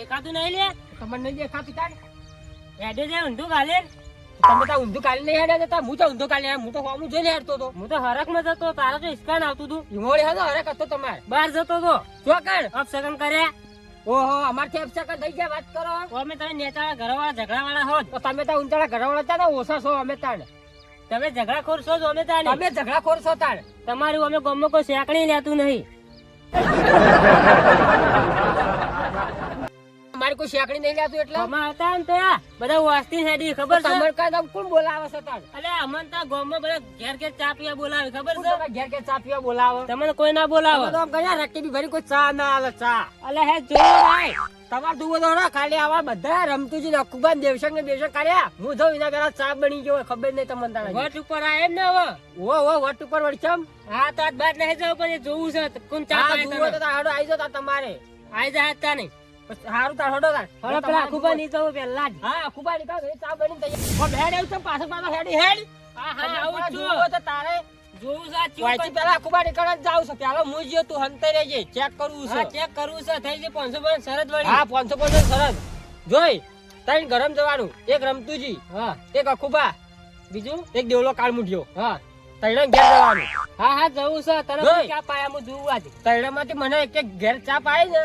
દેખાતું નહીં લે તમને નહીં દેખાતું તાણ હેડે જાય ઊંધું ગાલે તમે તો ઊંધું કાઢી નહીં હેડ્યા જતા હું તો ઊંધું કાઢી હું તો હોમું જોઈને હેડતો હતો હું તો હરકમાં જતો તારા તો હિસકાન આવતું તું હિમોળી હતો હરે કરતો તમારે બહાર જતો તો ચોકડ અપસગન કર્યા ઓહો અમારથી અપસકન થઈ ગયા વાત કરો અમે તમે નેતાળા ઘરવાળા ઝઘડાવાળા હો તો તમે તો ઊંચાળા ઘરવાળા હતા ને ઓછા છો અમે તાણ તમે ઝઘડાખોર છો જ અમે તાને તમે ઝઘડાખોર છો તાણ તમારું અમે ગામમાં કોઈ શેકણી લેતું નહીં અમારે કોઈ શેકડી નહીં લેતું એટલે અમાર હતા ને ત્યાં બધા વાસ્તી હેડી ખબર છે તમારે કાંઈ કોણ બોલાવે છે તાણ અલે અમન તા ગામમાં બધા ઘેર ઘેર ચા પીવા બોલાવે ખબર છે ઘેર ઘેર ચા પીવા બોલાવે તમને કોઈ ના બોલાવે તો આમ ગયા રટ્ટી બી ભરી કોઈ ચા ના આલે ચા અલે હે જો ભાઈ તમારે તું બધો ખાલી આવા બધા રમતુજી નખુબાન દેવશંગ ને દેવશંગ કર્યા હું જો એના પેલા ચા બની ગયો ખબર નહીં તમને તાણે વટ ઉપર આ એમ ને હવે ઓ વટ ઉપર વળચમ હા તો આજ બાદ નહીં જાવ પણ જોવું છે કોણ ચા પાય જુઓ તો હાડો આવી જતા તમારે આઈ જા તા નહીં હારું તાર હડો તાર હવે પેલા ખુબા ની તો પેલા જ હા ખુબા ની કાઢો ચા બની તૈયાર હેડ આવ તો પાછો પાછો હેડી હેડ હા હા આવું છું જુઓ તો તારે જોવું છે વાયથી પેલા ખુબા ની કણ જાવ છે પેલો હું જીયો તું હંતે રહેજે ચેક કરવું છે ચેક કરવું છે થઈ જાય 500 શરત વળી હા 500 સરસ જોઈ તઈ ગરમ જવાનું એક રમતુજી હા એક અખુબા બીજું એક દેવલો કાળ મુઠ્યો હા તૈણે ઘેર જવાનું હા હા જવું છે તને જોઈ. ચા પાયા હું જોવું આજ તૈણામાંથી મને એક ઘેર ચા પાય ને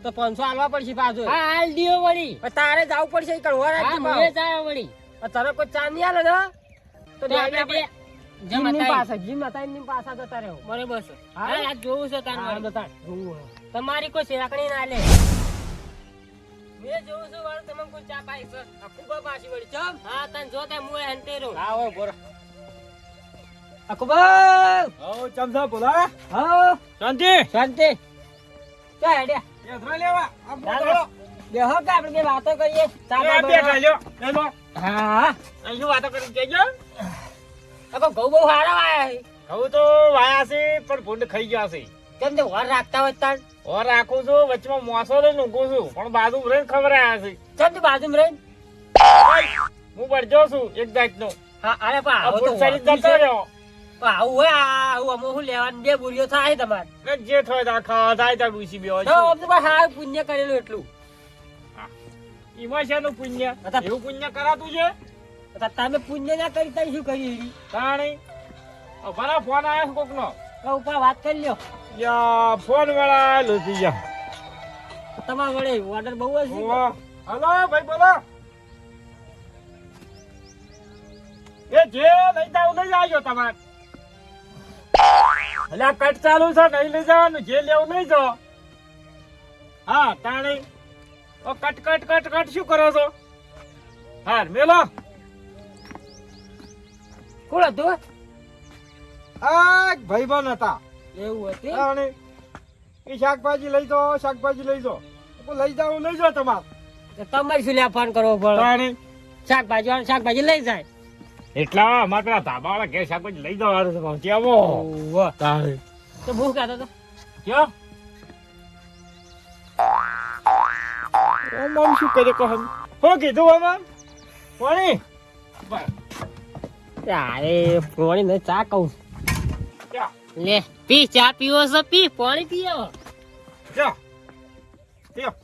તો 500 આલવા પડશે પાછો હા હાલ દિયો વળી તારે જવું પડશે ઈ કણવા હા રાખી મને જાય વળી તારે કોઈ ચા નહીં આલે ને તો તો આપણે બે જેમ જીમની હતા પાસે જીમ હતા એમની પાસે જતા રહો બરોબર છે હા. હા આજ જોવું છે તાર હા, વળી. બતા. જોવું હે. તમારી કોઈ શેકણી ના લે મેં જોવું છું વાળું તમે કોઈ ચા પાઈ છે આ ખુબા પાછી વળી ચમ હા તને જો તે મુએ હંતે રહું હા ઓય બોરો અકબર આવો ચમચા બોલા હા શાંતિ શાંતિ ચા હેડ્યા એધરા લેવા આ ચાલો. બેહો કે આપણે બે વાતો કરીએ ચા બે બા બે લ્યો લેલો હા અહીં વાતો કરી કેજો અકો ઘઉં બહુ સારા વાયા છે કહું તો વાયા છે પણ ભૂંડ ખાઈ ગયા છે કેમ તે વર રાખતા હોય તાર ઓર રાખું છું વચમાં મોસો લઈને ઊંઘું છું પણ બાજુ રહીને ખબર આવ્યા છે કેમ તે બાજુમાં રહીને હું પડજો છું એક જાતનો હા અરે પણ આ આવું તો ભૂંડ શરીર વાતું જતો છે. રહ્યો પણ આવું હોય આવું અમે શું લેવાનું બે બુરીઓ થાય તમારે ને જે થોય તા ખાવા થાય ત્યાં ડૂસી બેહો તો છું આમ તો પણ હારું પુણ્ય કરેલું એટલું એમાં શેનું પુણ્ય અચ્છા. એવું પુણ્ય કરાતું છે તો તમે પુણ્ય ના કરી તઈ શું કરી એરી તાણી ભલા ફોન આવ્યો છે કોકનો તો ઉપર વાત કરી લ્યો યા ફોન વાળા લોચી ગયા તમારા વડે ઓર્ડર બહુ હશે ઓવા. હલો ભાઈ બોલો એ જે લઈ જાવ લઈ આવજો તમારે એટલે આ કટ ચાલુ છે નહીં લઈ જવાનું જે લેવું લઈ જાઓ હા તાણી ઓ કટ કટ કટ કટ શું કરો છો હા મેલો કોણ હતું આ ભાઈબંધ હતા એવું હતું તાણી એ શાકભાજી લઈ જાઓ શાકભાજી લઈ જાઓ લઈ જાવ લઈ જાઓ તમારે તો તમારે શું લ્યા ફોન કરવો પડે તાણી શાકભાજી વાળા શાકભાજી લઈ જાય એટલા અમારે પેલા ધાબા વાળા ઘેર શાકભાજી લઈ જવાનું છે પહોંચી આવો વાહ. તાણી તો ભૂખ ખાતો તો ક્યાં ઓમ શું કરે કહો હો કીધું આમાં કોણી અરે પોણી ને ચા કહું ક્યાં લે પી ચા પીવો છે પી પાણી પીવો ક્યાં ક્યાં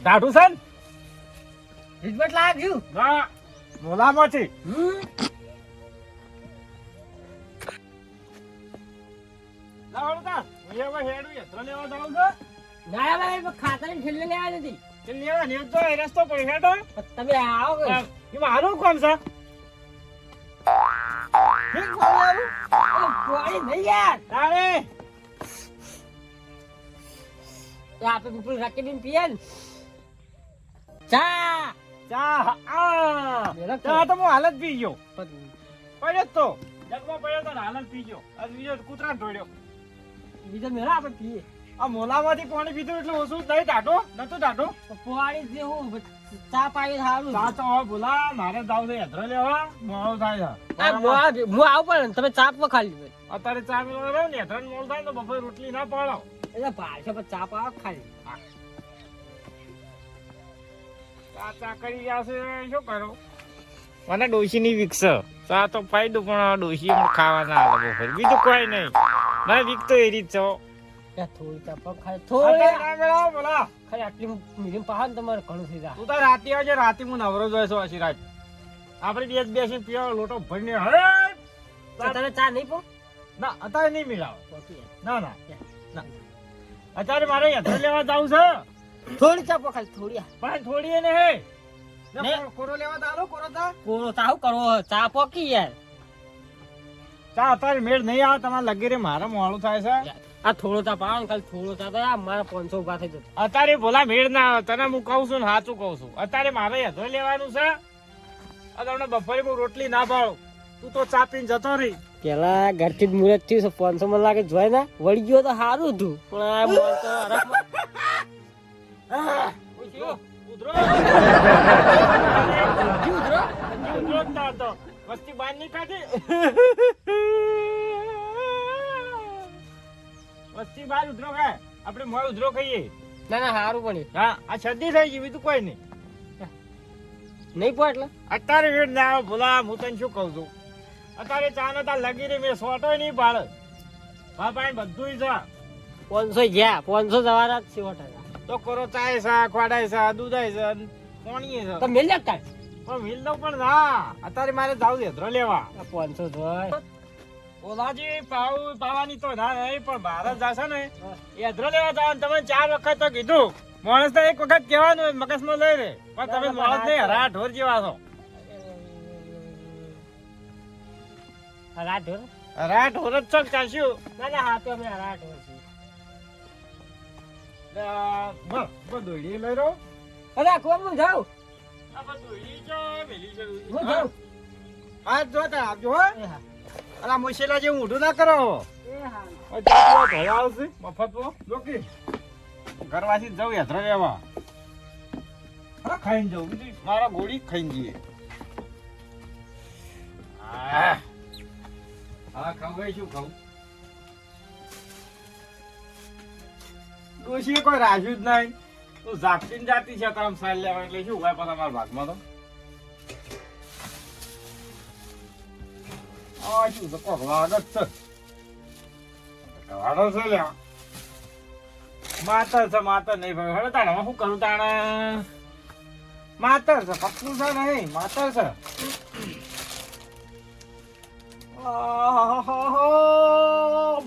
દાઢું છે ને? રિઝલ્ટ લાગ્યું ના મોલામાંથી લાવવાનું તા હું એવા હેડું યંત્ર લેવા જાઉં છું ના ભાઈ ખાતર છેલ્લે લેવા નથી તે લેવા ને તો એ રસ્તો પડી હેડો તમે આવો કે એમાં હારું કોણ છે પોણી નહીં યાર તારે તો આપણે પીપળ રાખી દઈને પીએ ને ચા ચા આ મેલો ચા તો હું હાલત પી ગયો પણ પડ્યો જ તો જગમાં પડ્યો તો ને હાલત પી ગયો આ બીજો કૂતરા ઢોળ્યો બીજો મેળા આપણે પીએ આ મોલામાંથી પાણી પીધું એટલે ઓછું નહીં ટાઢો નતું ટાઢો પોણી જેવું ચા પાવી સારું ચા તો હવે બોલા મારે જાવ છે યંત્ર લેવા મોડો થાય છે હું આવું પડે ને તમે ચા પો ખાલી અત્યારે ચા મેળવા રહ્યો ને યંત્ર મોડ થાય ને તો બપોરે રોટલી ના પાડો એટલે ભાષા પર ચા પાવ ખાલી ચા ચા કરી ગયા છે શું કરો મને ડોશીની વિકસ ચા તો ફાયદો પણ ડોશી ખાવા ના આવે બપોરે બીજું કોઈ નહીં મને વિક તો એ રીત છો યા થોડી ચા પગ ખાય અત્યારે થોડી ના મેળાવો બોલા ખાલી આટલી મીડિયમ પહાડ તમારે ઘણું થઈ જાય તું તાર રાતે આવજે રાતે હું નવરો જોઈશ આશી રાત આપણે બે બેસીને પીવા લોટો ભરીને હે તો તને ચા નહીં પો ના અત્યારે નહીં મિલાવો પોકી યાર. ના ના ના અત્યારે મારે યંત્ર લેવા જવું છે થોડી ચા પો ખાલી થોડી આ. પણ થોડી એને હે ને? કોરો લેવા દાલો કોરો તા કોરો ચા શું કરવો ચા પોકી યાર ચા અત્યારે મેળ નહીં આવે તમારે લગી રે મારે મોડું થાય છે આ થોડો ચા પાવો ને ખાલી થોડો ચા તો આ મારા 500 ઉભા થઈ જતો અત્યારે ભોલા મેળ ના આવે તને હું કહું છું ને સાચું કહું છું અત્યારે મારે યંત્ર લેવાનું છે આ તમને બપોરે હું રોટલી ના પાડું તું તો ચા પીને જતો રહી પેલા ઘરથી જ મુરત થયું 500 મને લાગે જોઈ ને વળી ગયો તો સારું હતું પણ આ મોલ તો હરખમાં ઉધરો ઉધરો ઉધરો જ ના હતો વસ્તી બહાર નહીં કાઢી વસ્તી બહાર ઉધરો ખાય આપણે મોય ઉધરો ખાઈએ ના ના સારું પણ હા આ શરદી થઈ ગઈ બીજું કોઈ નહીં નહીં પો એટલે અત્યારે વેટ ના આવે ભોલા હું તને શું કહું છું અત્યારે ચા નતા લગી રહી મેં સોટો નહીં પાડે બાપા બધું છે 500 જ્યાં 500 જવાના જ છે હોટલ તો કરો ચાય છે ખવાડાય છે દૂધાય છે પાણી છે તો મેલ લેતા પણ મિલ દઉં પણ ના અત્યારે મારે જાવ યંત્ર લેવા 500 જોય ઓલાજી પાવાની તો ના નહીં પણ ભારત જાશે ને યંત્ર લેવા જવાનું તમે 4 વખત તો કીધું માણસ તો એક વખત કહેવાનું મગજમાં લઈ રે પણ તમે માણસ નહીં હરા ઢોર જેવા છો રાત ઢોર હરા ઢોર જ છો ચાસ્યું ના ના હા તો અમે રાત ઢોર છીએ દોડી લઈ રહ્યો અરે કોમ હું જાઉં હું જાઉં હાથ જોતા આપજો હો એ હા અલા મુશેલા જેવું ઊંધું ના કરો એ હા આવશે મફતમાં જોકી ઘરવાસી જવું યાત્રા લેવા હા ખાઈને જવું બીજું મારા ગોળી ખાઈને જઈએ હા ખાવું શું ખાવું ડોશીએ કોઈ રાખ્યું જ નહીં તું ઝાપટીને જાતી છે તારા સાલ લેવા એટલે શું હોય પણ તમારા ભાગમાં તો આ શું તો કોક લાગત છે વાડો છે લ્યા માતર છે માતર નહીં ભાઈ હવે તાણે શું કરું તાણે માતર છે પકડું છે નહીં માતર છે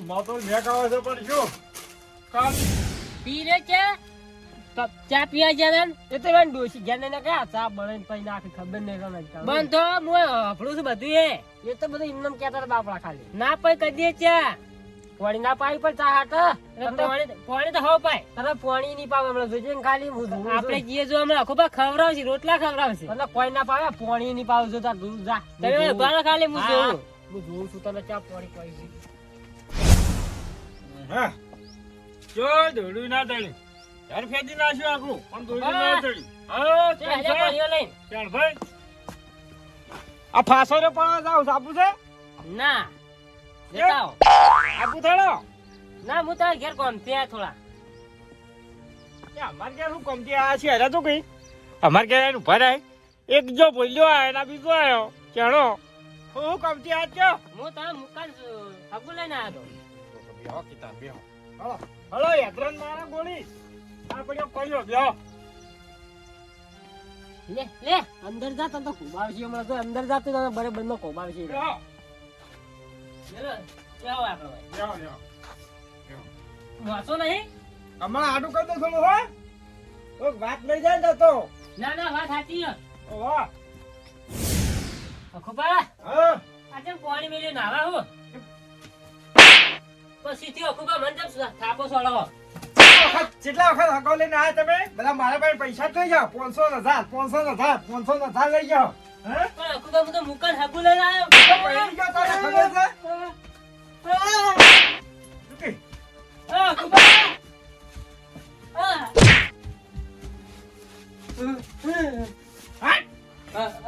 માતો મેક આવે છે પણ શું કામ પી રે છે ચા પીવા ગયા એ તો મને ડોસી ગયા ને કયા ચા બનાવીને પી નાખી ખબર નહીં મને બંધ તો હું હફડું છું બધું એ તો બધું ઇન્નમ કહેતા હતા બાપડા ખાલી ના પઈ કરી દે ચા પાણી ના પાઈ પણ ચા હાટ પાણી તો હવે પાય તારે પાણી નહીં પાવે હમણાં જોજે ને ખાલી આપણે જઈએ જો હમણાં આખો બા ખવડાવશે રોટલા ખવડાવશે એટલે કોઈ ના પાવે પાણી નહીં પાવે જો તાર દૂર જા તમે ઉભા ખાલી હું જોઉં છું તને ચા પાણી પાઈ છે હા જો દોડ્યું ના દડ્યું યાર ફેદી નાખ્યું આખું પણ દોડ્યું ના દડ્યું હા ચાલ ભાઈ આ ફાસો રે પણ જાવ સાપુ છે ના દેખાવ આપું થોડો ના હું તારા ઘેર કોમ ત્યાં થોડા અમાર ઘેર શું કમતી આ છે હેરા તો કઈ અમાર ઘેર એનું ભરાય એક જો બોલ્યો આ એના બીજો આવ્યો ચેડો હું કમતી આ છો હું તારા મુકાન હગુ લઈને આવ્યો બેહો કિતા બેહો હલો યાત્રન મારા ગોળી આ પડ્યો કોઈયો બેહો લે લે અંદર જા તને તો કોબાવશે હમણાં તો અંદર જા તો તને બરાબર નો કોબાવશે બેહો ચલો જાઓ આપણે બેહો બેહો વાસો નહીં હમણાં આડું કરી દો થોડું હો કોક વાત લઈ જાય ને તો ના ના વાત સાચી છે ઓહો ખોપા હા આજે પાણી મેલે નાવા હો પછી થી ખોપા મન જમ થાપો છોડો કેટલા વખત હગો લઈને આયા તમે બધા મારા પાસે પૈસા લઈ જાઓ 500,000 લઈ જાઓ હે પણ ખોપા હું તો મુકાન હગુ લઈને આવ્યો પૈણી ગયો તને ખબર છે રૂકી ખોપા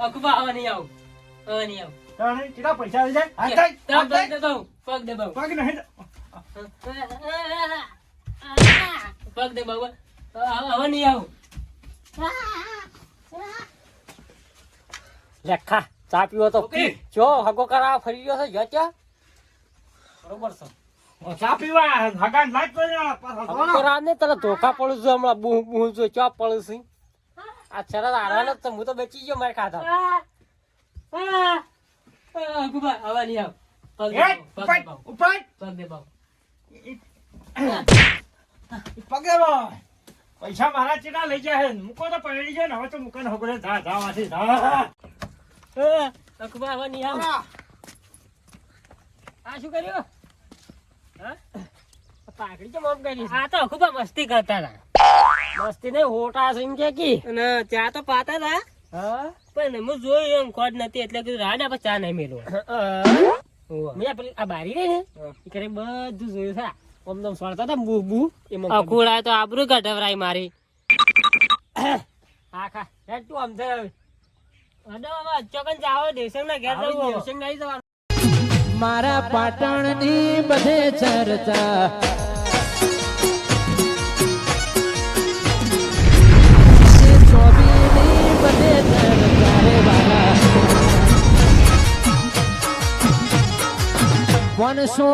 ખોપા હવે નહીં આવું તાણે કેટલા પૈસા લઈ જાય હાથ જાય પગ દબાવ પગ દબાવ પગ નહીં પગ દબાવ હવે નહીં આવું લેખા ચા પીવો તો ઓકે. જો હગો કરાવવા ફરી ગયો છે જચ્યા બરોબર છે ચા પીવા હગાન લાગ તો યાર, પાછા હવે તો રાત ને તને ધોકા પડું છું હમણાં બૂહ બૂહ જો ચા પડું છું આ શરત હારવાનો જ તો હું તો બચી ગયો મારે ખાતા ગુબા આવા નહીં આવ પગ એ, દબાવો, ઉપાડ, ઉપાડ. પગ દબાવો. પગે બોય. પૈસા મારા ચેટા લઈ જાય છે. મૂકો તો પડી જાય ને હવે તો મૂકો ને હગડે જા જા વાથી જા. ગુબા આવા નહીં આવ આ શું કર્યું હા પાકડી કેમ આમ કરી આ તો ગુબા મસ્તી કરતા હતા મસ્તી ને હોટા છે એમ કે કી અને ચા તો પાતા હતા હા પણ હું જોયું એમ ખોટ નથી એટલે કીધું રાડા પર ચા નહીં મેળવો મેં પેલી આ બારી રહી ને એ કરે બધું જોયું છે આમ તેમ સ્વાડતા હતા બૂ બૂ એમાં અકુડા તો આબરૂ કઢવરાઈ મારી હા ખા હેડ તું આમ થાય અડો હવે અચોકન જાઓ દેશંગ ના ઘેર જવું હવે. દેવસિંગ આવી જવાનું મારા પાટણની બધે ચર્ચા ચોબીની બધે ચર્ચા રે વાલા 100